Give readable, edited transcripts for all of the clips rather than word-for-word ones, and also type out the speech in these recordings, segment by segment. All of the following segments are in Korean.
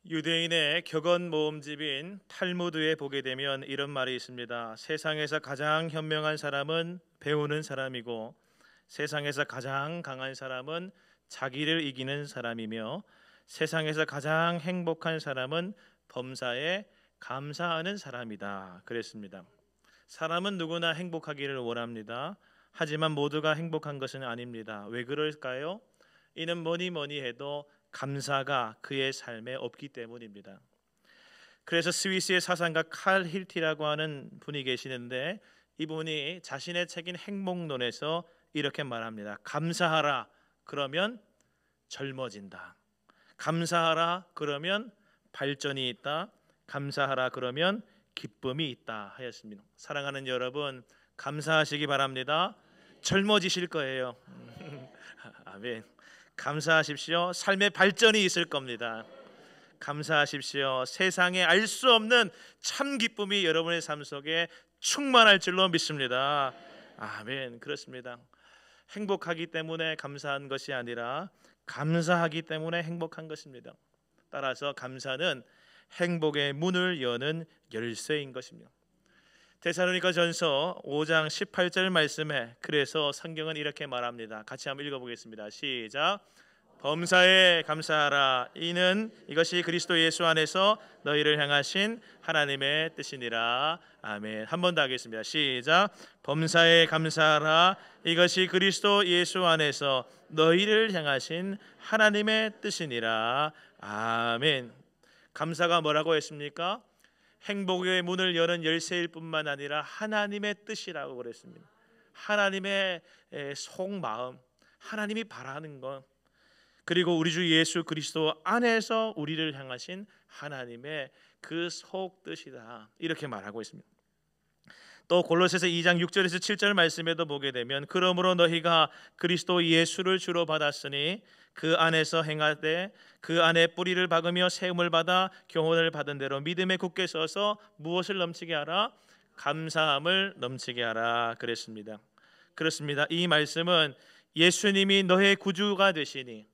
유대인의 격언 모음집인 탈무드에 보게 되면 이런 말이 있습니다. 세상에서 가장 현명한 사람은 배우는 사람이고 세상에서 가장 강한 사람은 자기를 이기는 사람이며 세상에서 가장 행복한 사람은 범사에 감사하는 사람이다. 그랬습니다. 사람은 누구나 행복하기를 원합니다. 하지만 모두가 행복한 것은 아닙니다. 왜 그럴까요? 이는 뭐니 해도 감사가 그의 삶에 없기 때문입니다. 그래서 스위스의 사상가 칼 힐티라고 하는 분이 계시는데 이분이 자신의 책인 행복론에서 이렇게 말합니다. 감사하라 그러면 젊어진다. 감사하라 그러면 발전이 있다. 감사하라 그러면 기쁨이 있다 하였습니다. 사랑하는 여러분, 감사하시기 바랍니다. 젊어지실 거예요. 아멘. 감사하십시오. 삶의 발전이 있을 겁니다. 감사하십시오. 세상에 알 수 없는 참 기쁨이 여러분의 삶 속에 충만할 줄로 믿습니다. 아멘. 그렇습니다. 행복하기 때문에 감사한 것이 아니라 감사하기 때문에 행복한 것입니다. 따라서 감사는 행복의 문을 여는 열쇠인 것입니다. 데살로니가전서 5장 18절 말씀에 그래서 성경은 이렇게 말합니다. 같이 한번 읽어보겠습니다. 시작. 범사에 감사하라. 이것이 그리스도 예수 안에서 너희를 향하신 하나님의 뜻이니라. 아멘. 한 번 더 하겠습니다. 시작. 범사에 감사하라. 이것이 그리스도 예수 안에서 너희를 향하신 하나님의 뜻이니라. 아멘. 감사가 뭐라고 했습니까? 행복의 문을 여는 열쇠일 뿐만 아니라 하나님의 뜻이라고 그랬습니다. 하나님의 속마음, 하나님이 바라는 것, 그리고 우리 주 예수 그리스도 안에서 우리를 향하신 하나님의 그 속뜻이다, 이렇게 말하고 있습니다. 또 골로새서 2장 6절에서 7절 말씀에도 보게 되면 그러므로 너희가 그리스도 예수를 주로 받았으니 그 안에서 행하되 그 안에 뿌리를 박으며 세움을 받아 교훈을 받은 대로 믿음에 굳게 서서 무엇을 넘치게 하라? 감사함을 넘치게 하라 그랬습니다. 그렇습니다. 이 말씀은 예수님이 너의 구주가 되시니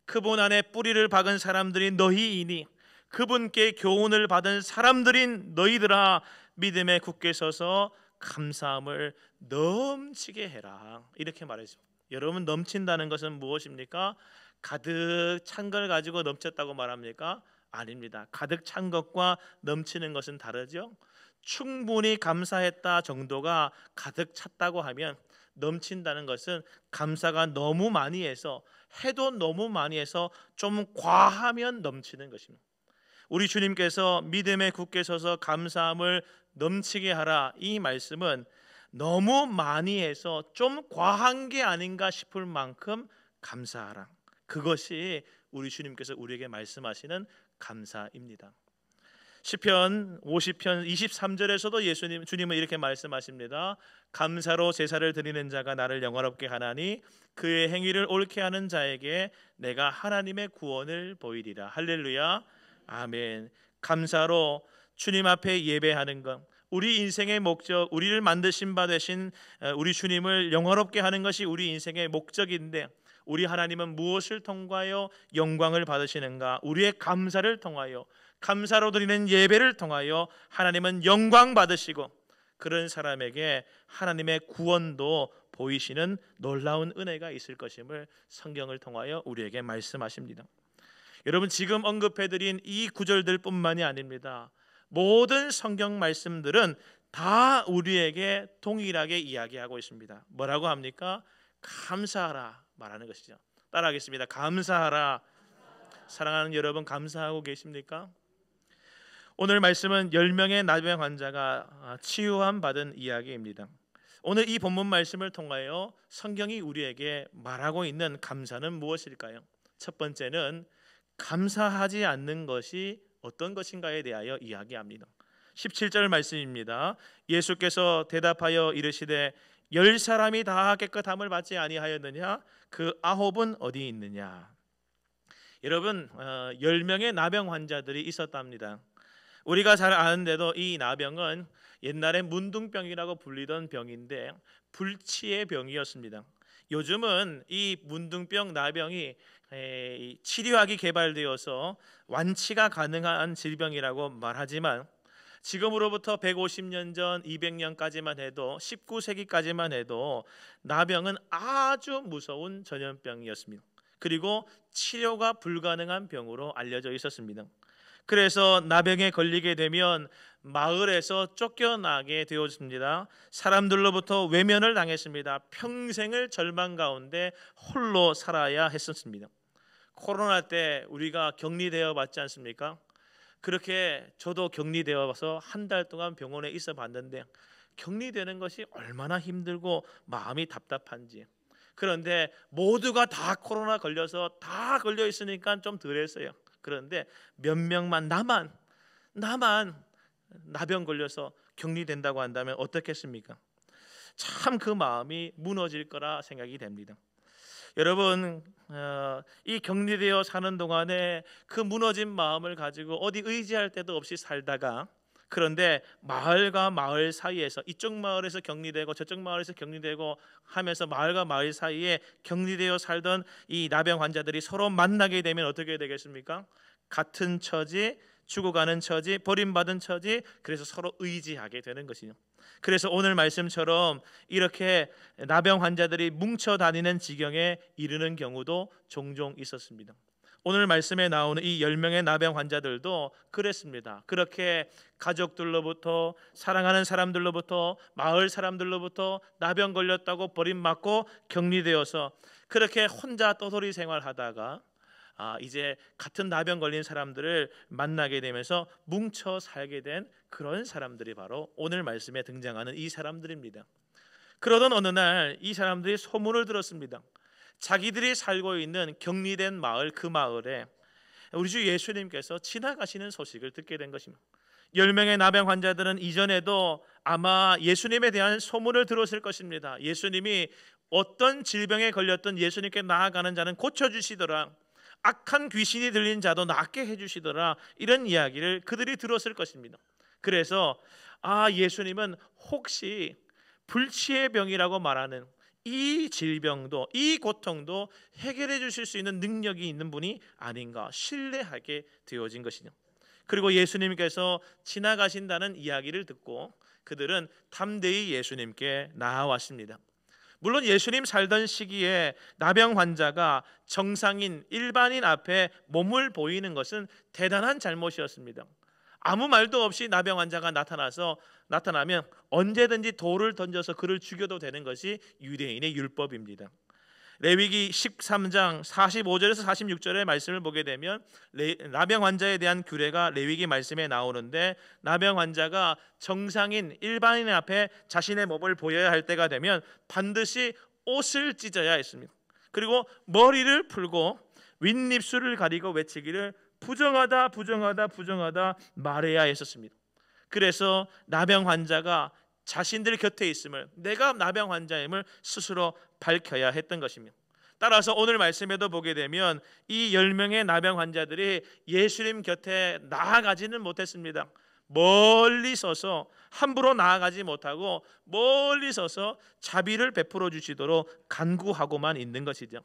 그분 안에 뿌리를 박은 사람들이 너희이니 그분께 교훈을 받은 사람들인 너희들아 믿음에 굳게 서서 감사함을 넘치게 해라, 이렇게 말했습니다. 여러분, 넘친다는 것은 무엇입니까? 가득 찬 걸 가지고 넘쳤다고 말합니까? 아닙니다. 가득 찬 것과 넘치는 것은 다르죠. 충분히 감사했다 정도가 가득 찼다고 하면, 넘친다는 것은 감사가 너무 많이 해서 해도 너무 많이 해서 좀 과하면 넘치는 것입니다. 우리 주님께서 믿음에 굳게 서서 감사함을 넘치게 하라, 이 말씀은 너무 많이 해서 좀 과한 게 아닌가 싶을 만큼 감사하라, 그것이 우리 주님께서 우리에게 말씀하시는 감사입니다. 시편 50편 23절에서도 주님은 이렇게 말씀하십니다. 감사로 제사를 드리는 자가 나를 영화롭게 하나니 그의 행위를 옳게 하는 자에게 내가 하나님의 구원을 보이리라. 할렐루야. 아멘. 감사로 주님 앞에 예배하는 것, 우리 인생의 목적, 우리를 만드신 바 되신 우리 주님을 영화롭게 하는 것이 우리 인생의 목적인데, 우리 하나님은 무엇을 통하여 영광을 받으시는가? 우리의 감사를 통하여, 감사로 드리는 예배를 통하여 하나님은 영광 받으시고, 그런 사람에게 하나님의 구원도 보이시는 놀라운 은혜가 있을 것임을 성경을 통하여 우리에게 말씀하십니다. 여러분, 지금 언급해드린 이 구절들 뿐만이 아닙니다. 모든 성경 말씀들은 다 우리에게 동일하게 이야기하고 있습니다. 뭐라고 합니까? 감사하라 말하는 것이죠. 따라하겠습니다. 감사하라. 사랑하는 여러분, 감사하고 계십니까? 오늘 말씀은 10명의 나병 환자가 치유함 받은 이야기입니다. 오늘 이 본문 말씀을 통하여 성경이 우리에게 말하고 있는 감사는 무엇일까요? 첫 번째는 감사하지 않는 것이 어떤 것인가에 대하여 이야기합니다. 17절 말씀입니다. 예수께서 대답하여 이르시되 10사람이 다 깨끗함을 받지 아니하였느냐? 그 9은 어디 있느냐? 여러분, 10명의 나병 환자들이 있었답니다. 우리가 잘 아는데도 이 나병은 옛날에 문둥병이라고 불리던 병인데 불치의 병이었습니다. 요즘은 이 문둥병, 나병이 치료약이 개발되어서 완치가 가능한 질병이라고 말하지만 지금으로부터 150년 전, 200년까지만 해도 19세기까지만 해도 나병은 아주 무서운 전염병이었습니다. 그리고 치료가 불가능한 병으로 알려져 있었습니다. 그래서 나병에 걸리게 되면 마을에서 쫓겨나게 되었습니다. 사람들로부터 외면을 당했습니다. 평생을 절망 가운데 홀로 살아야 했었습니다. 코로나 때 우리가 격리되어 봤지 않습니까? 그렇게 저도 격리되어 봐서 한 달 동안 병원에 있어 봤는데 격리되는 것이 얼마나 힘들고 마음이 답답한지. 그런데 모두가 다 코로나 걸려서 다 걸려 있으니까 좀 덜했어요. 그런데 몇 명만 나만 나병 걸려서 격리된다고 한다면 어떻겠습니까? 참 그 마음이 무너질 거라 생각이 됩니다. 여러분, 이 격리되어 사는 동안에 그 무너진 마음을 가지고 어디 의지할 데도 없이 살다가, 그런데 마을과 마을 사이에서 이쪽 마을에서 격리되고 저쪽 마을에서 격리되고 하면서 마을과 마을 사이에 격리되어 살던 이 나병 환자들이 서로 만나게 되면 어떻게 되겠습니까? 같은 처지, 죽어가는 처지, 버림받은 처지, 그래서 서로 의지하게 되는 것이죠. 그래서 오늘 말씀처럼 이렇게 나병 환자들이 뭉쳐 다니는 지경에 이르는 경우도 종종 있었습니다. 오늘 말씀에 나오는 이 10명의 나병 환자들도 그랬습니다. 그렇게 가족들로부터, 사랑하는 사람들로부터, 마을 사람들로부터 나병 걸렸다고 버림받고 격리되어서 그렇게 혼자 떠돌이 생활하다가 이제 같은 나병 걸린 사람들을 만나게 되면서 뭉쳐 살게 된 그런 사람들이 바로 오늘 말씀에 등장하는 이 사람들입니다. 그러던 어느 날 이 사람들이 소문을 들었습니다. 자기들이 살고 있는 격리된 마을, 그 마을에 우리 주 예수님께서 지나가시는 소식을 듣게 된 것입니다. 10명의 나병 환자들은 이전에도 아마 예수님에 대한 소문을 들었을 것입니다. 예수님이 어떤 질병에 걸렸던 예수님께 나아가는 자는 고쳐주시더라, 악한 귀신이 들린 자도 낫게 해주시더라, 이런 이야기를 그들이 들었을 것입니다. 그래서 예수님은 혹시 불치의 병이라고 말하는 이 질병도, 이 고통도 해결해 주실 수 있는 능력이 있는 분이 아닌가 신뢰하게 되어진 것이죠. 그리고 예수님께서 지나가신다는 이야기를 듣고 그들은 담대히 예수님께 나아왔습니다. 물론 예수님 살던 시기에 나병 환자가 정상인, 일반인 앞에 몸을 보이는 것은 대단한 잘못이었습니다. 아무 말도 없이 나병 환자가 나타나면 언제든지 돌을 던져서 그를 죽여도 되는 것이 유대인의 율법입니다. 레위기 13장 45절에서 46절의 말씀을 보게 되면 나병 환자에 대한 규례가 레위기 말씀에 나오는데, 나병 환자가 정상인, 일반인 앞에 자신의 몸을 보여야 할 때가 되면 반드시 옷을 찢어야 했습니다. 그리고 머리를 풀고 윗입술을 가리고 외치기를 부정하다, 부정하다, 부정하다 말해야 했었습니다. 그래서 나병 환자가 자신들 곁에 있음을, 내가 나병 환자임을 스스로 밝혀야 했던 것입니다. 따라서 오늘 말씀에도 보게 되면 이 10명의 나병 환자들이 예수님 곁에 나아가지는 못했습니다. 멀리 서서, 함부로 나아가지 못하고 멀리 서서 자비를 베풀어 주시도록 간구하고만 있는 것이죠.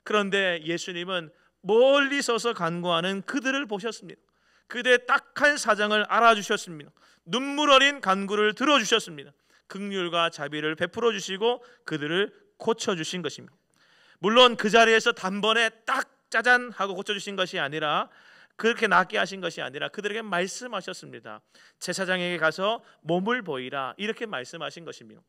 그런데 예수님은 멀리 서서 간구하는 그들을 보셨습니다. 그들의 딱한 사정을 알아주셨습니다. 눈물 어린 간구를 들어주셨습니다. 긍휼과 자비를 베풀어 주시고 그들을 고쳐주신 것입니다. 물론 그 자리에서 단번에 딱 짜잔 하고 고쳐주신 것이 아니라, 그렇게 낫게 하신 것이 아니라 그들에게 말씀하셨습니다. 제사장에게 가서 몸을 보이라, 이렇게 말씀하신 것입니다.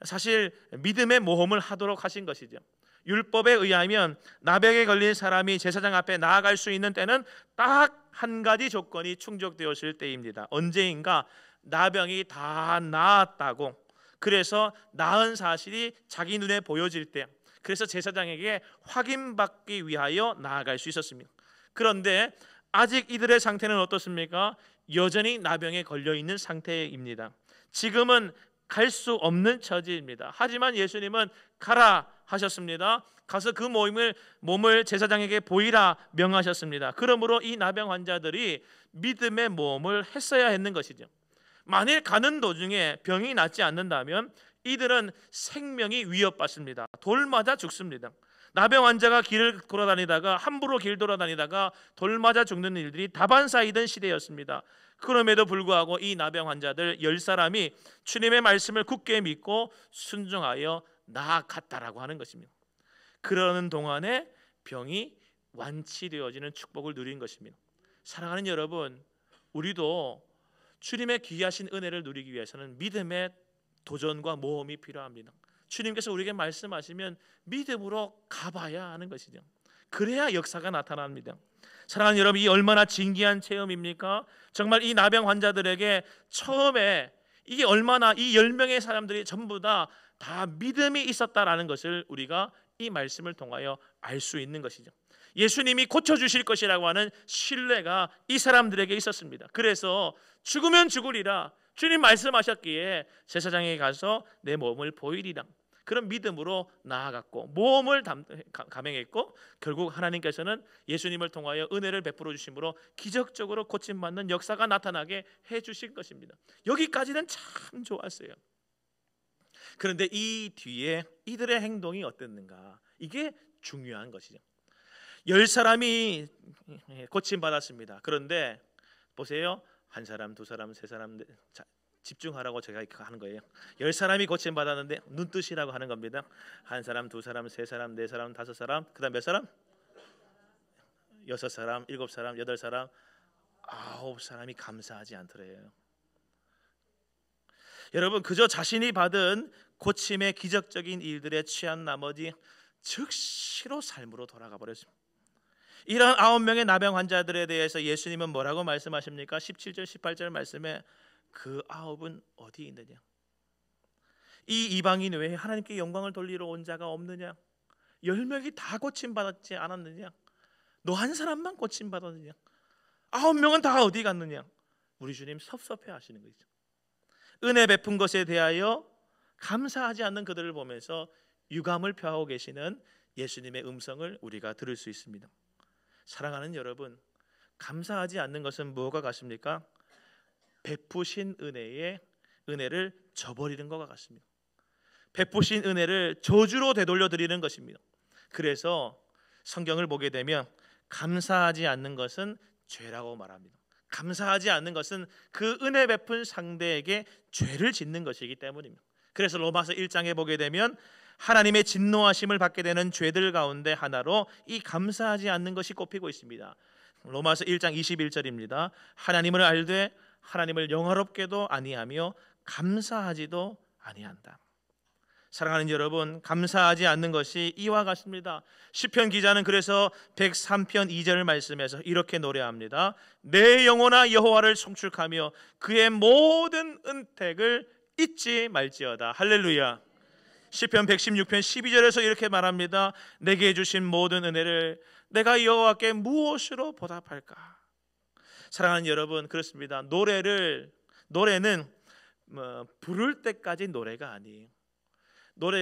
사실 믿음의 모험을 하도록 하신 것이죠. 율법에 의하면 나병에 걸린 사람이 제사장 앞에 나아갈 수 있는 때는 딱 한 가지 조건이 충족되었을 때입니다. 언제인가? 나병이 다 나았다고, 그래서 나은 사실이 자기 눈에 보여질 때, 그래서 제사장에게 확인받기 위하여 나아갈 수 있었습니다. 그런데 아직 이들의 상태는 어떻습니까? 여전히 나병에 걸려있는 상태입니다. 지금은 갈 수 없는 처지입니다. 하지만 예수님은 가라 하셨습니다. 가서 그 몸을 제사장에게 보이라 명하셨습니다. 그러므로 이 나병 환자들이 믿음의 모험을 했어야 했는 것이죠. 만일 가는 도중에 병이 낫지 않는다면 이들은 생명이 위협받습니다. 돌 맞아 죽습니다. 나병 환자가 길을 돌아다니다가 함부로 길 돌아다니다가 돌 맞아 죽는 일들이 다반사이던 시대였습니다. 그럼에도 불구하고 이 나병 환자들 10사람이 주님의 말씀을 굳게 믿고 순종하여 나아갔다라고 하는 것입니다. 그러는 동안에 병이 완치되어지는 축복을 누린 것입니다. 사랑하는 여러분, 우리도 주님의 귀하신 은혜를 누리기 위해서는 믿음의 도전과 모험이 필요합니다. 주님께서 우리에게 말씀하시면 믿음으로 가봐야 하는 것이죠. 그래야 역사가 나타납니다. 사랑하는 여러분, 이 얼마나 진귀한 체험입니까? 정말 이 나병 환자들에게 처음에 이게 얼마나 이 10명의 사람들이 전부 다 믿음이 있었다라는 것을 우리가 이 말씀을 통하여 알 수 있는 것이죠. 예수님이 고쳐주실 것이라고 하는 신뢰가 이 사람들에게 있었습니다. 그래서 죽으면 죽으리라 주님 말씀하셨기에 제사장에 가서 내 몸을 보이리라, 그런 믿음으로 나아갔고 모험을 감행했고 결국 하나님께서는 예수님을 통하여 은혜를 베풀어 주심으로 기적적으로 고침받는 역사가 나타나게 해주신 것입니다. 여기까지는 참 좋았어요. 그런데 이 뒤에 이들의 행동이 어땠는가, 이게 중요한 것이죠. 10사람이 고침받았습니다. 그런데 보세요, 한 사람, 두 사람, 세 사람, 자, 집중하라고 제가 하는 거예요. 10사람이 고침받았는데 눈뜨시라고 하는 겁니다. 한 사람, 두 사람, 세 사람, 네 사람, 다섯 사람, 그 다음 몇 사람? 6사람, 7사람, 8사람, 9사람이 감사하지 않더래요. 여러분, 그저 자신이 받은 고침의 기적적인 일들에 취한 나머지 즉시로 삶으로 돌아가 버렸습니다. 이런 9명의 나병 환자들에 대해서 예수님은 뭐라고 말씀하십니까? 17절 18절 말씀에 그 9은 어디 있느냐? 이 이방인 외에 하나님께 영광을 돌리러 온 자가 없느냐? 10명이 다 고침받았지 않았느냐? 너 한 사람만 고침받았느냐? 9명은 다 어디 갔느냐? 우리 주님 섭섭해 하시는 거죠. 은혜 베푼 것에 대하여 감사하지 않는 그들을 보면서 유감을 표하고 계시는 예수님의 음성을 우리가 들을 수 있습니다. 사랑하는 여러분, 감사하지 않는 것은 무엇과 같습니까? 베푸신 은혜를 저버리는 것과 같습니다. 베푸신 은혜를 저주로 되돌려 드리는 것입니다. 그래서 성경을 보게 되면 감사하지 않는 것은 죄라고 말합니다. 감사하지 않는 것은 그 은혜 베푼 상대에게 죄를 짓는 것이기 때문입니다. 그래서 로마서 1장에 보게 되면 하나님의 진노하심을 받게 되는 죄들 가운데 하나로 이 감사하지 않는 것이 꼽히고 있습니다. 로마서 1장 21절입니다. 하나님을 알되 하나님을 영화롭게도 아니하며 감사하지도 아니한다. 사랑하는 여러분, 감사하지 않는 것이 이와 같습니다. 시편 기자는 그래서 103편 2절 말씀에서 이렇게 노래합니다. 내 영혼아 여호와를 송축하며 그의 모든 은택을 잊지 말지어다. 할렐루야. 시편 116편 12절에서 이렇게 말합니다. 내게 주신 모든 은혜를 내가 여호와께 무엇으로 보답할까? 사랑하는 여러분, 그렇습니다. 노래는 부를 때까지 노래가 아니에요.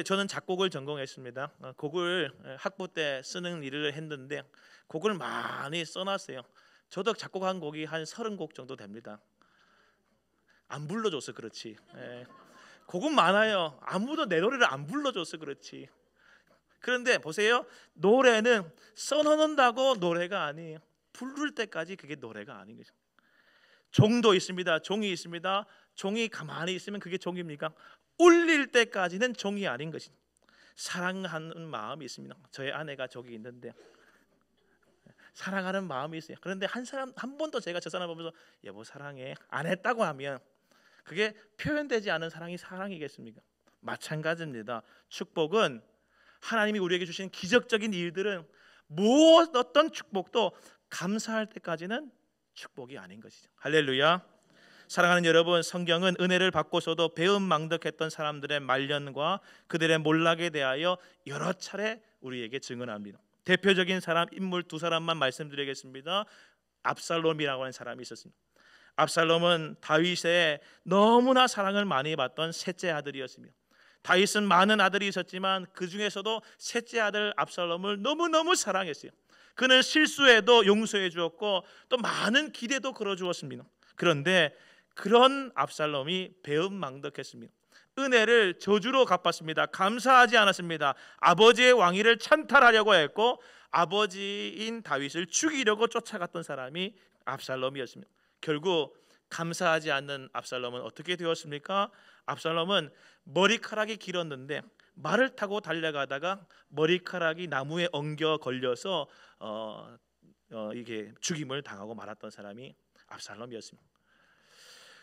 저는 작곡을 전공했습니다. 곡을 학부 때 쓰는 일을 했는데 곡을 많이 써놨어요. 저도 작곡한 곡이 한 30곡 정도 됩니다. 안 불러줘서 그렇지. 곡은 많아요. 아무도 내 노래를 안 불러줘서 그렇지. 그런데 보세요, 노래는 써놓는다고 노래가 아니에요. 부를 때까지 그게 노래가 아닌 거죠. 종도 있습니다. 종이 있습니다. 종이 가만히 있으면 그게 종입니까? 울릴 때까지는 종이 아닌 것입니다. 사랑하는 마음이 있습니다. 저의 아내가 저기 있는데 사랑하는 마음이 있어요. 그런데 한 번도 제가 저 사람 보면서 여보 사랑해 안 했다고 하면 그게 표현되지 않은 사랑이 사랑이겠습니까? 마찬가지입니다. 축복은 하나님이 우리에게 주신 기적적인 일들은 어떤 축복도 감사할 때까지는 축복이 아닌 것이죠. 할렐루야. 사랑하는 여러분, 성경은 은혜를 받고서도 배은망덕했던 사람들의 말년과 그들의 몰락에 대하여 여러 차례 우리에게 증언합니다. 대표적인 인물 2사람만 말씀드리겠습니다. 압살롬이라고 하는 사람이 있었습니다. 압살롬은 다윗의 너무나 사랑을 많이 받던 셋째 아들이었습니다. 다윗은 많은 아들이 있었지만 그 중에서도 셋째 아들 압살롬을 너무너무 사랑했어요. 그는 실수해도 용서해 주었고 또 많은 기대도 걸어 주었습니다. 그런데 그런 압살롬이 배은망덕했습니다. 은혜를 저주로 갚았습니다. 감사하지 않았습니다. 아버지의 왕위를 찬탈하려고 했고 아버지인 다윗을 죽이려고 쫓아갔던 사람이 압살롬이었습니다. 결국 감사하지 않는 압살롬은 어떻게 되었습니까? 압살롬은 머리카락이 길었는데 말을 타고 달려가다가 머리카락이 나무에 엉겨 걸려서 이게 죽임을 당하고 말았던 사람이 압살롬이었습니다.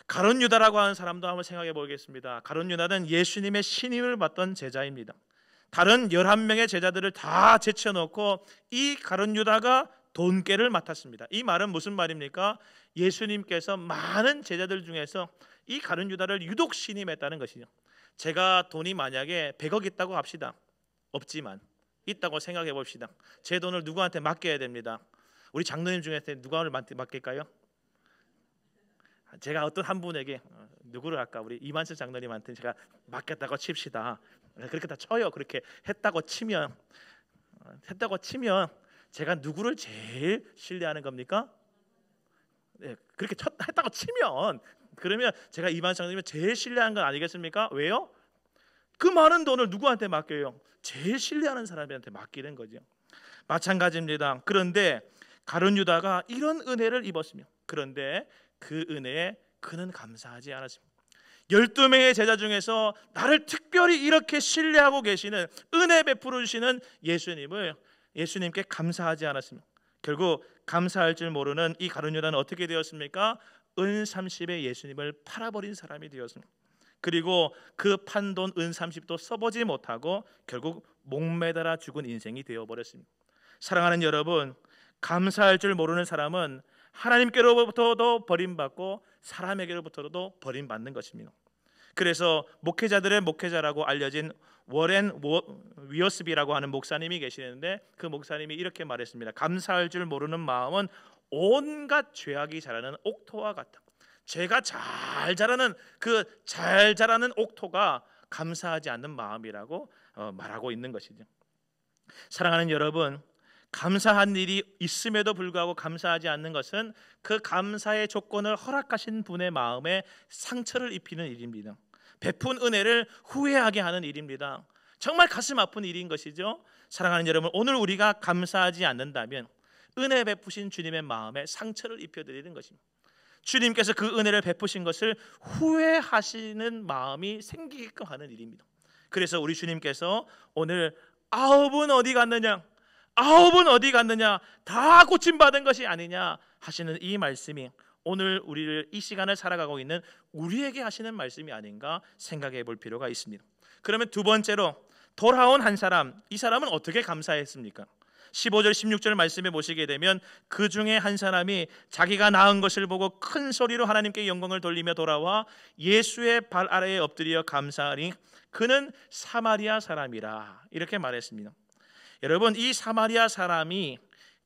가룟 유다라고 하는 사람도 한번 생각해 보겠습니다. 가룟 유다는 예수님의 신임을 받던 제자입니다. 다른 11명의 제자들을 다 제쳐놓고 이 가룟 유다가 돈깨를 맡았습니다. 이 말은 무슨 말입니까? 예수님께서 많은 제자들 중에서 이 가룟 유다를 유독 신임했다는 것이죠. 제가 돈이 만약에 100억 있다고 합시다. 없지만 있다고 생각해 봅시다. 제 돈을 누구한테 맡겨야 됩니다. 우리 장로님 중에서 누구를 맡길까요? 제가 어떤 한 분에게 누구를 할까? 우리 이만철 장로님한테 제가 맡겼다고 칩시다. 그렇게 다 쳐요. 그렇게 했다고 치면 제가 누구를 제일 신뢰하는 겁니까? 네, 그렇게 했다고 치면 그러면 제가 이만철 장로님을 제일 신뢰하는 건 아니겠습니까? 왜요? 그 많은 돈을 누구한테 맡겨요? 제일 신뢰하는 사람한테 맡기는 거죠. 마찬가지입니다. 그런데 가룟 유다가 이런 은혜를 입었으며 그런데 그 은혜에 그는 감사하지 않았습니다. 12명의 제자 중에서 나를 특별히 이렇게 신뢰하고 계시는 은혜 베풀어 주시는 예수님께 감사하지 않았습니다. 결국 감사할 줄 모르는 이 가룟 유다는 어떻게 되었습니까? 은 30에 예수님을 팔아버린 사람이 되었습니다. 그리고 그 판돈 은 30도 써보지 못하고 결국 목매달아 죽은 인생이 되어버렸습니다. 사랑하는 여러분, 감사할 줄 모르는 사람은 하나님께로부터도 버림받고 사람에게로부터도 버림받는 것입니다. 그래서 목회자들의 목회자라고 알려진 워렌 위어스비라고 하는 목사님이 계시는데 그 목사님이 이렇게 말했습니다. 감사할 줄 모르는 마음은 온갖 죄악이 자라는 옥토와 같다. 죄가 잘 자라는 잘 자라는 옥토가 감사하지 않는 마음이라고 말하고 있는 것이죠. 사랑하는 여러분, 감사한 일이 있음에도 불구하고 감사하지 않는 것은 그 감사의 조건을 허락하신 분의 마음에 상처를 입히는 일입니다. 베푼 은혜를 후회하게 하는 일입니다. 정말 가슴 아픈 일인 것이죠. 사랑하는 여러분, 오늘 우리가 감사하지 않는다면 은혜 베푸신 주님의 마음에 상처를 입혀드리는 것입니다. 주님께서 그 은혜를 베푸신 것을 후회하시는 마음이 생기게끔 하는 일입니다. 그래서 우리 주님께서 오늘 아홉은 어디 갔느냐 다 고침받은 것이 아니냐 하시는 이 말씀이 오늘 우리를 이 시간을 살아가고 있는 우리에게 하시는 말씀이 아닌가 생각해 볼 필요가 있습니다. 그러면 두 번째로 돌아온 한 사람, 이 사람은 어떻게 감사했습니까? 15절 16절 말씀에 보시게 되면 그 중에 한 사람이 자기가 낳은 것을 보고 큰 소리로 하나님께 영광을 돌리며 돌아와 예수의 발 아래에 엎드려 감사하니 그는 사마리아 사람이라 이렇게 말했습니다. 여러분, 이 사마리아 사람이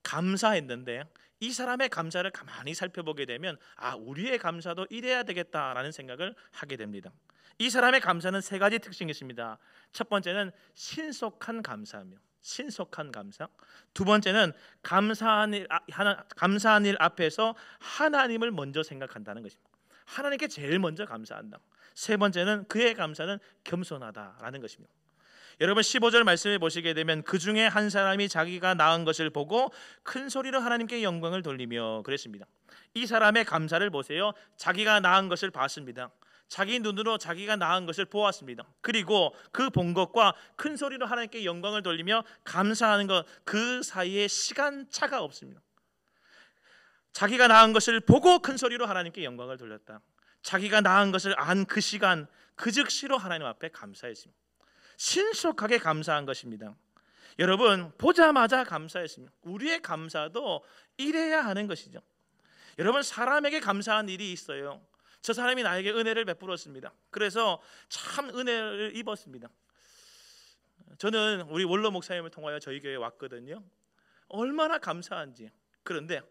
감사했는데 이 사람의 감사를 가만히 살펴보게 되면 우리의 감사도 이래야 되겠다라는 생각을 하게 됩니다. 이 사람의 감사는 세 가지 특징이 있습니다. 첫 번째는 신속한 감사며 신속한 감사. 두 번째는 감사한 일 앞에서 하나님을 먼저 생각한다는 것입니다. 하나님께 제일 먼저 감사한다. 세 번째는 그의 감사는 겸손하다라는 것입니다. 여러분 15절 말씀을 보시게 되면 그 중에 한 사람이 자기가 낳은 것을 보고 큰 소리로 하나님께 영광을 돌리며 그랬습니다. 이 사람의 감사를 보세요. 자기가 낳은 것을 봤습니다. 자기 눈으로 자기가 낳은 것을 보았습니다. 그리고 그 본 것과 큰 소리로 하나님께 영광을 돌리며 감사하는 것, 그 사이에 시간차가 없습니다. 자기가 낳은 것을 보고 큰 소리로 하나님께 영광을 돌렸다. 자기가 낳은 것을 안 그 시간 그 즉시로 하나님 앞에 감사했습니다. 신속하게 감사한 것입니다. 여러분, 보자마자 감사했습니다. 우리의 감사도 이래야 하는 것이죠. 여러분, 사람에게 감사한 일이 있어요. 저 사람이 나에게 은혜를 베풀었습니다. 그래서 참 은혜를 입었습니다. 저는 우리 원로 목사님을 통하여 저희 교회에 왔거든요. 얼마나 감사한지. 그런데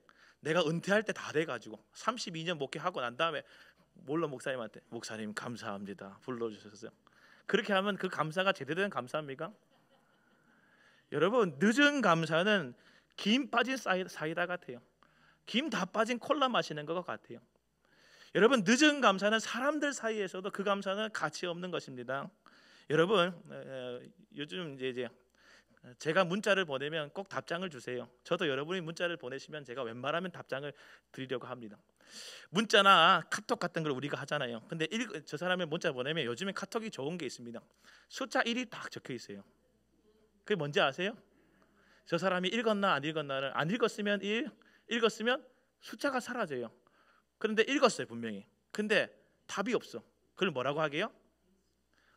내가 은퇴할 때 다 돼가지고 32년 목회하고 난 다음에 원로 목사님한테 목사님 감사합니다 불러주셨어요. 그렇게 하면 그 감사가 제대로 된 감사입니까? 여러분, 늦은 감사는 김 빠진 사이다 같아요. 김 다 빠진 콜라 마시는 것 같아요. 여러분, 늦은 감사는 사람들 사이에서도 그 감사는 가치 없는 것입니다. 여러분, 요즘 이제 제가 문자를 보내면 꼭 답장을 주세요. 저도 여러분이 문자를 보내시면 제가 웬만하면 답장을 드리려고 합니다. 문자나 카톡 같은 걸 우리가 하잖아요. 근데 저 사람의 문자 보내면 요즘에 카톡이 좋은 게 있습니다. 숫자 1이 딱 적혀 있어요. 그게 뭔지 아세요? 저 사람이 읽었나 안 읽었나를, 안 읽었으면 1, 읽었으면 숫자가 사라져요. 그런데 읽었어요 분명히. 근데 답이 없어. 그걸 뭐라고 하게요?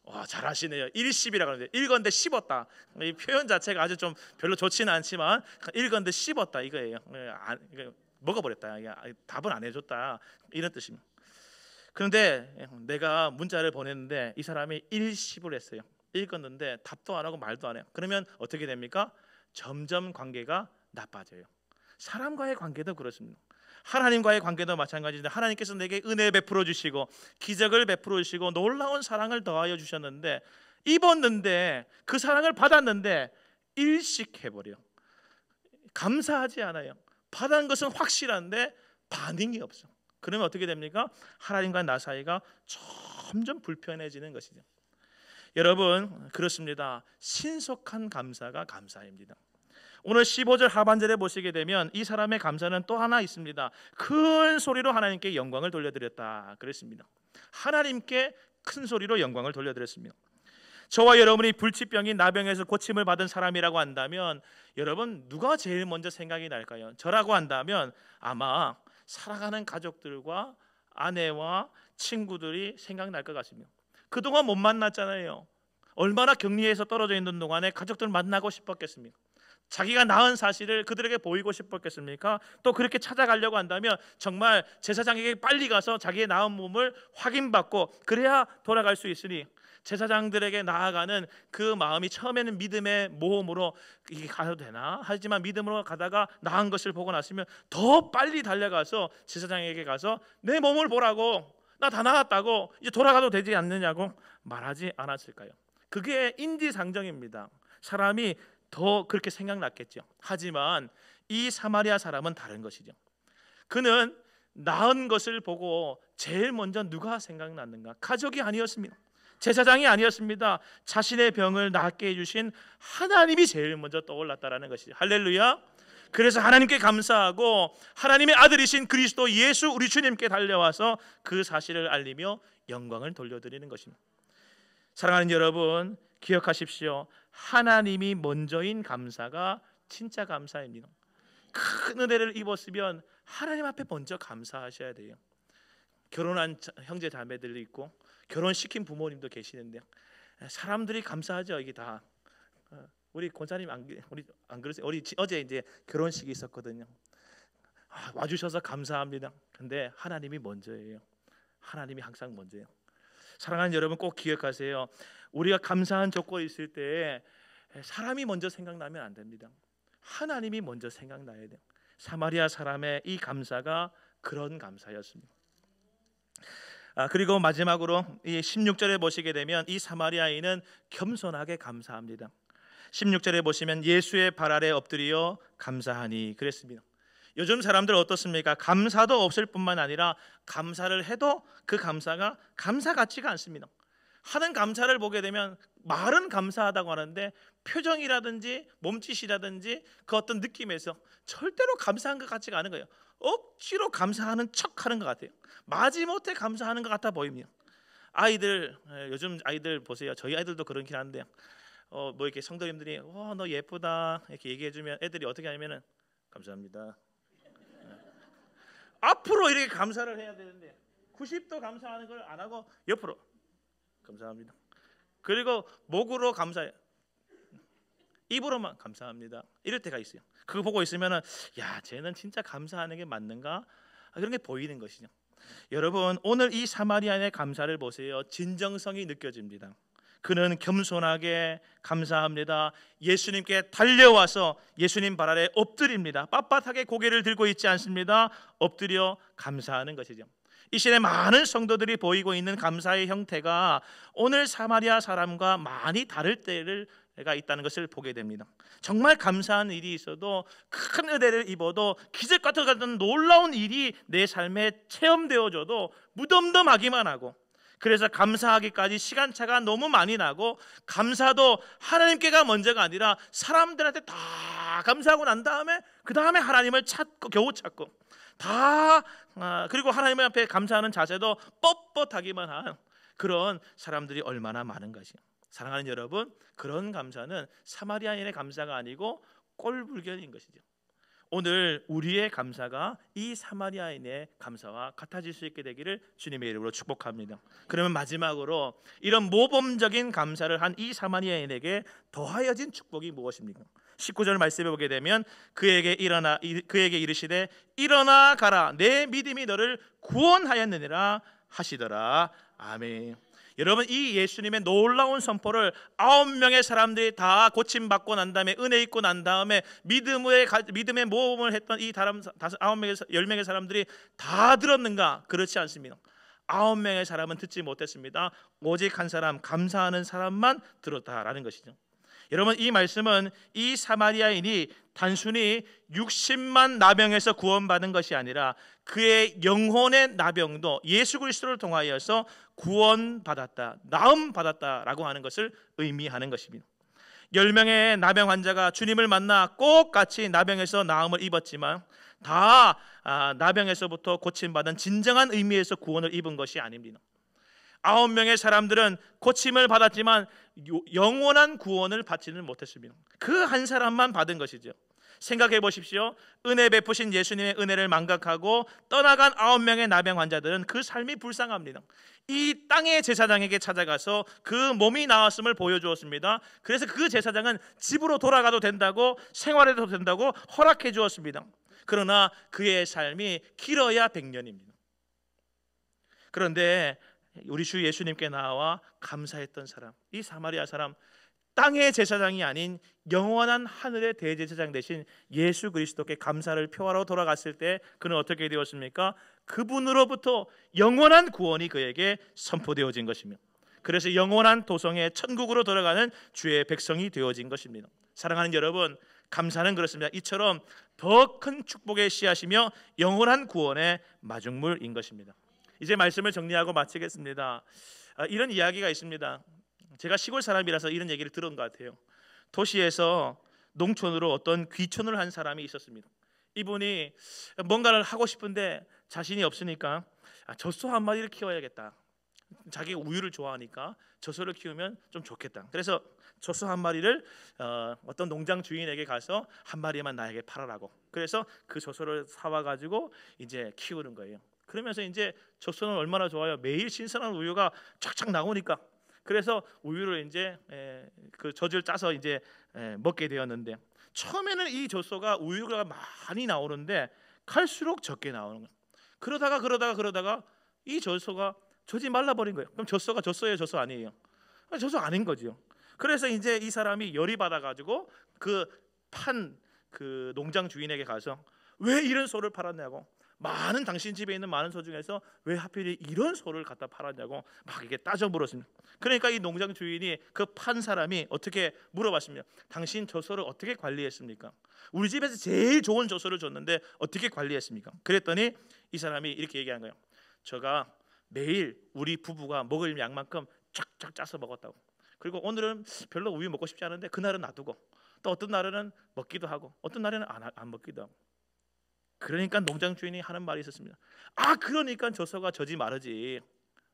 와, 잘하시네요. 110이라고 하는데 읽었는데 씹었다. 이 표현 자체가 아주 좀 별로 좋지는 않지만 읽었는데 씹었다 이거예요. 먹어버렸다. 답은 안 해줬다 이런 뜻입니다. 그런데 내가 문자를 보냈는데 이 사람이 110을 했어요. 읽었는데 답도 안 하고 말도 안 해요. 그러면 어떻게 됩니까? 점점 관계가 나빠져요. 사람과의 관계도 그렇습니다. 하나님과의 관계도 마찬가지인데 하나님께서 내게 은혜 베풀어 주시고 기적을 베풀어 주시고 놀라운 사랑을 더하여 주셨는데 입었는데 그 사랑을 받았는데 일식해버려. 감사하지 않아요. 받은 것은 확실한데 반응이 없어. 그러면 어떻게 됩니까? 하나님과 나 사이가 점점 불편해지는 것이죠. 여러분, 그렇습니다. 신속한 감사가 감사입니다. 오늘 15절 하반절에 보시게 되면 이 사람의 감사는 또 하나 있습니다. 큰 소리로 하나님께 영광을 돌려드렸다 그랬습니다. 하나님께 큰 소리로 영광을 돌려드렸습니다. 저와 여러분이 불치병이 나병에서 고침을 받은 사람이라고 한다면 여러분 누가 제일 먼저 생각이 날까요? 저라고 한다면 아마 사랑하는 가족들과 아내와 친구들이 생각날 것 같습니다. 그동안 못 만났잖아요. 얼마나 격리에서 떨어져 있는 동안에 가족들 만나고 싶었겠습니까? 자기가 낳은 사실을 그들에게 보이고 싶었겠습니까? 또 그렇게 찾아가려고 한다면 정말 제사장에게 빨리 가서 자기의 낳은 몸을 확인받고 그래야 돌아갈 수 있으니 제사장들에게 나아가는 그 마음이 처음에는 믿음의 모험으로 이게 가도 되나? 하지만 믿음으로 가다가 나은 것을 보고 났으면 더 빨리 달려가서 제사장에게 가서 내 몸을 보라고, 나 다 나았다고, 이제 돌아가도 되지 않느냐고 말하지 않았을까요? 그게 인지상정입니다. 사람이 더 그렇게 생각났겠죠. 하지만 이 사마리아 사람은 다른 것이죠. 그는 나은 것을 보고 제일 먼저 누가 생각났는가? 가족이 아니었습니다. 제사장이 아니었습니다. 자신의 병을 낫게 해주신 하나님이 제일 먼저 떠올랐다라는 것이죠. 할렐루야. 그래서 하나님께 감사하고 하나님의 아들이신 그리스도 예수 우리 주님께 달려와서 그 사실을 알리며 영광을 돌려드리는 것입니다. 사랑하는 여러분, 기억하십시오. 하나님이 먼저인 감사가 진짜 감사입니다. 큰 은혜를 입었으면 하나님 앞에 먼저 감사하셔야 돼요. 결혼한 형제 자매들도 있고 결혼시킨 부모님도 계시는데 사람들이 감사하죠. 이게 다 우리 권사님 안 그러세요? 우리 어제 이제 결혼식이 있었거든요. 와주셔서 감사합니다. 근데 하나님이 먼저예요. 하나님이 항상 먼저예요. 사랑하는 여러분, 꼭 기억하세요. 우리가 감사한 조건이 있을 때 사람이 먼저 생각나면 안 됩니다. 하나님이 먼저 생각나야 돼요. 사마리아 사람의 이 감사가 그런 감사였습니다. 그리고 마지막으로 이 16절에 보시게 되면 이 사마리아인은 겸손하게 감사합니다. 16절에 보시면 예수의 발 아래 엎드려 감사하니 그랬습니다. 요즘 사람들 어떻습니까? 감사도 없을 뿐만 아니라 감사를 해도 그 감사가 감사 같지가 않습니다. 하는 감사를 보게 되면 말은 감사하다고 하는데 표정이라든지 몸짓이라든지 그 어떤 느낌에서 절대로 감사한 것 같지가 않은 거예요. 억지로 감사하는 척하는 것 같아요. 마지못해 감사하는 것 같아 보입니다. 아이들, 요즘 아이들 보세요. 저희 아이들도 그렇긴 한데 뭐 이렇게 성도님들이 너 예쁘다 이렇게 얘기해주면 애들이 어떻게 하냐면은 감사합니다. 앞으로 이렇게 감사를 해야 되는데 90도 감사하는 걸 안 하고 옆으로 감사합니다. 그리고 목으로 감사해, 입으로만 감사합니다. 이럴 때가 있어요. 그거 보고 있으면은 야, 쟤는 진짜 감사하는 게 맞는가? 그런 게 보이는 것이죠. 여러분, 오늘 이 사마리아인의 감사를 보세요. 진정성이 느껴집니다. 그는 겸손하게 감사합니다. 예수님께 달려와서 예수님 발 아래 엎드립니다. 빳빳하게 고개를 들고 있지 않습니다. 엎드려 감사하는 것이죠. 이 시대 많은 성도들이 보이고 있는 감사의 형태가 오늘 사마리아 사람과 많이 다를 때를 있다는 것을 보게 됩니다. 정말 감사한 일이 있어도, 큰 은혜를 입어도, 기적 같은 놀라운 일이 내 삶에 체험되어져도 무덤덤하기만 하고, 그래서 감사하기까지 시간차가 너무 많이 나고, 감사도 하나님께가 먼저가 아니라 사람들한테 다 감사하고 난 다음에 그 다음에 하나님을 찾고 겨우 찾고, 그리고 하나님 앞에 감사하는 자세도 뻣뻣하기만 한 그런 사람들이 얼마나 많은 것이요. 사랑하는 여러분, 그런 감사는 사마리아인의 감사가 아니고 꼴불견인 것이죠. 오늘 우리의 감사가 이 사마리아인의 감사와 같아질 수 있게 되기를 주님의 이름으로 축복합니다. 그러면 마지막으로 이런 모범적인 감사를 한 이 사마리아인에게 더하여진 축복이 무엇입니까? 19절 말씀해 보게 되면 그에게 이르시되 일어나 가라, 내 믿음이 너를 구원하였느니라 하시더라. 아멘. 여러분, 이 예수님의 놀라운 선포를 9명의 사람들이 다 고침받고 난 다음에, 은혜 입고 난 다음에 믿음의 모범을 했던 이 10명의 사람들이 다 들었는가? 그렇지 않습니다. 9명의 사람은 듣지 못했습니다. 오직 한 사람, 감사하는 사람만 들었다라는 것이죠. 여러분, 이 말씀은 이 사마리아인이 단순히 60만 나병에서 구원받은 것이 아니라 그의 영혼의 나병도 예수 그리스도를 통하여서 구원받았다, 나음받았다라고 하는 것을 의미하는 것입니다. 10명의 나병 환자가 주님을 만나 꼭 같이 나병에서 나음을 입었지만 다 나병에서부터 고침받은 진정한 의미에서 구원을 입은 것이 아닙니다. 9명의 사람들은 고침을 받았지만 영원한 구원을 받지는 못했습니다. 그 한 사람만 받은 것이죠. 생각해 보십시오. 은혜 베푸신 예수님의 은혜를 망각하고 떠나간 9명의 나병 환자들은 그 삶이 불쌍합니다. 이 땅의 제사장에게 찾아가서 그 몸이 나았음을 보여주었습니다. 그래서 그 제사장은 집으로 돌아가도 된다고, 생활해도 된다고 허락해 주었습니다. 그러나 그의 삶이 길어야 100년입니다. 그런데 우리 주 예수님께 나와 감사했던 사람, 이 사마리아 사람, 땅의 제사장이 아닌 영원한 하늘의 대제사장 되신 예수 그리스도께 감사를 표하러 돌아갔을 때 그는 어떻게 되었습니까? 그분으로부터 영원한 구원이 그에게 선포되어진 것입니다. 그래서 영원한 도성의 천국으로 돌아가는 주의 백성이 되어진 것입니다. 사랑하는 여러분, 감사는 그렇습니다. 이처럼 더 큰 축복의 씨앗이며 영원한 구원의 마중물인 것입니다. 이제 말씀을 정리하고 마치겠습니다. 이런 이야기가 있습니다. 제가 시골 사람이라서 이런 얘기를 들은 것 같아요. 도시에서 농촌으로 어떤 귀촌을 한 사람이 있었습니다. 이분이 뭔가를 하고 싶은데 자신이 없으니까 젖소 한 마리를 키워야겠다. 자기가 우유를 좋아하니까 젖소를 키우면 좀 좋겠다. 그래서 젖소 한 마리를 어떤 농장 주인에게 가서 한 마리만 나에게 팔아라고. 그래서 그 젖소를 사와 가지고 이제 키우는 거예요. 그러면서 이제 젖소는 얼마나 좋아요. 매일 신선한 우유가 쫙쫙 나오니까. 그래서 우유를 이제 그 젖을 짜서 이제 먹게 되었는데, 처음에는 이 젖소가 우유가 많이 나오는데 갈수록 적게 나오는 거예요. 그러다가 이 젖소가 젖이 말라버린 거예요. 그럼 젖소가 젖소예요, 젖소 아니에요? 젖소 아닌 거죠. 그래서 이제 이 사람이 열이 받아가지고 그 농장 주인에게 가서 왜 이런 소를 팔았냐고, 당신 집에 있는 많은 소 중에서 왜 하필 이런 소를 갖다 팔았냐고 막 이게 따져 물었습니다. 그러니까 이 농장 주인이 그 판 사람이 어떻게 물어봤습니다. 당신 저 소를 어떻게 관리했습니까? 우리 집에서 제일 좋은 저 소를 줬는데 어떻게 관리했습니까? 그랬더니 이 사람이 이렇게 얘기한 거예요. 제가 매일 우리 부부가 먹을 양만큼 쫙쫙 짜서 먹었다고. 그리고 오늘은 별로 우유 먹고 싶지 않은데 그날은 놔두고, 또 어떤 날에는 먹기도 하고 어떤 날에는 안 먹기도 하고. 그러니까 농장 주인이 하는 말이 있었습니다. 그러니까 젖소가 젖이 마르지.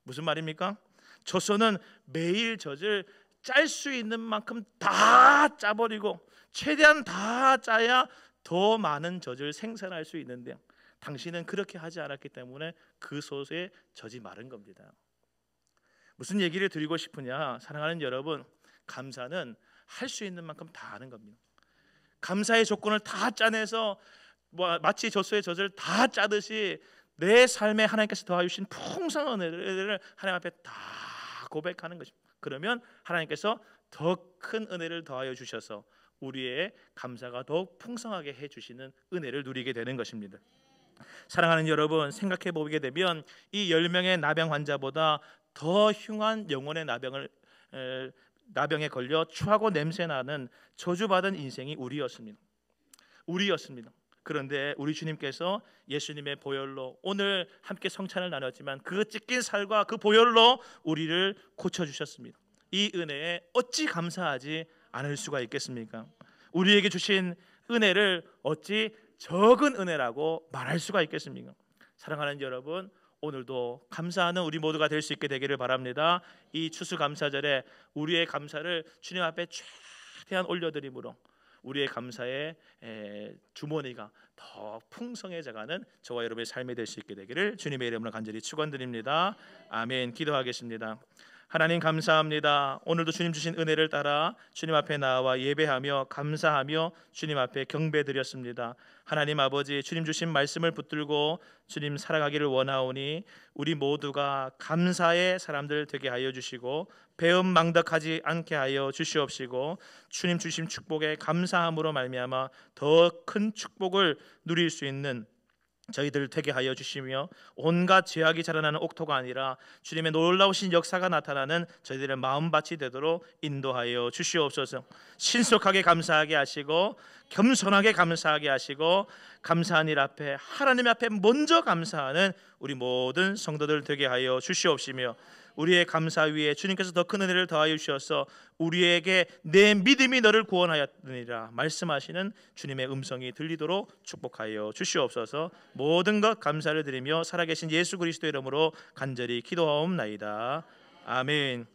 무슨 말입니까? 젖소는 매일 젖을 짤 수 있는 만큼 다 짜버리고 최대한 다 짜야 더 많은 젖을 생산할 수 있는데, 당신은 그렇게 하지 않았기 때문에 그 소의 젖이 마른 겁니다. 무슨 얘기를 드리고 싶으냐, 사랑하는 여러분, 감사는 할 수 있는 만큼 다 하는 겁니다. 감사의 조건을 다 짜내서 마치 젖소의 젖을 다 짜듯이 내 삶에 하나님께서 더하주신 풍성한 은혜를 하나님 앞에 다 고백하는 것입니다. 그러면 하나님께서 더 큰 은혜를 더하여 주셔서 우리의 감사가 더욱 풍성하게 해주시는 은혜를 누리게 되는 것입니다. 사랑하는 여러분, 생각해 보게 되면 이 10명의 나병 환자보다 더 흉한 영혼의 나병에 걸려 추하고 냄새나는 저주받은 인생이 우리였습니다. 그런데 우리 주님께서 예수님의 보혈로, 오늘 함께 성찬을 나눴지만 그 찢긴 살과 그 보혈로 우리를 고쳐주셨습니다. 이 은혜에 어찌 감사하지 않을 수가 있겠습니까? 우리에게 주신 은혜를 어찌 적은 은혜라고 말할 수가 있겠습니까? 사랑하는 여러분, 오늘도 감사하는 우리 모두가 될 수 있게 되기를 바랍니다. 이 추수감사절에 우리의 감사를 주님 앞에 최대한 올려드림으로 우리의 감사의 주머니가 더 풍성해져가는 저와 여러분의 삶이 될 수 있게 되기를 주님의 이름으로 간절히 축원드립니다. 아멘. 기도하겠습니다. 하나님 감사합니다. 오늘도 주님 주신 은혜를 따라 주님 앞에 나와 예배하며 감사하며 주님 앞에 경배드렸습니다. 하나님 아버지, 주님 주신 말씀을 붙들고 주님 살아가기를 원하오니 우리 모두가 감사의 사람들 되게 하여 주시고 배은망덕하지 않게 하여 주시옵시고 주님 주신 축복에 감사함으로 말미암아 더 큰 축복을 누릴 수 있는 저희들 되게 하여 주시며 온갖 죄악이 자라나는 옥토가 아니라 주님의 놀라우신 역사가 나타나는 저희들의 마음밭이 되도록 인도하여 주시옵소서. 신속하게 감사하게 하시고 겸손하게 감사하게 하시고 감사한 일 앞에 하나님 앞에 먼저 감사하는 우리 모든 성도들 되게 하여 주시옵시며 우리의 감사 위에 주님께서 더 큰 은혜를 더하여 주셔서 우리에게 내 믿음이 너를 구원하였느니라 말씀하시는 주님의 음성이 들리도록 축복하여 주시옵소서. 모든 것 감사를 드리며 살아계신 예수 그리스도의 이름으로 간절히 기도하옵나이다. 아멘.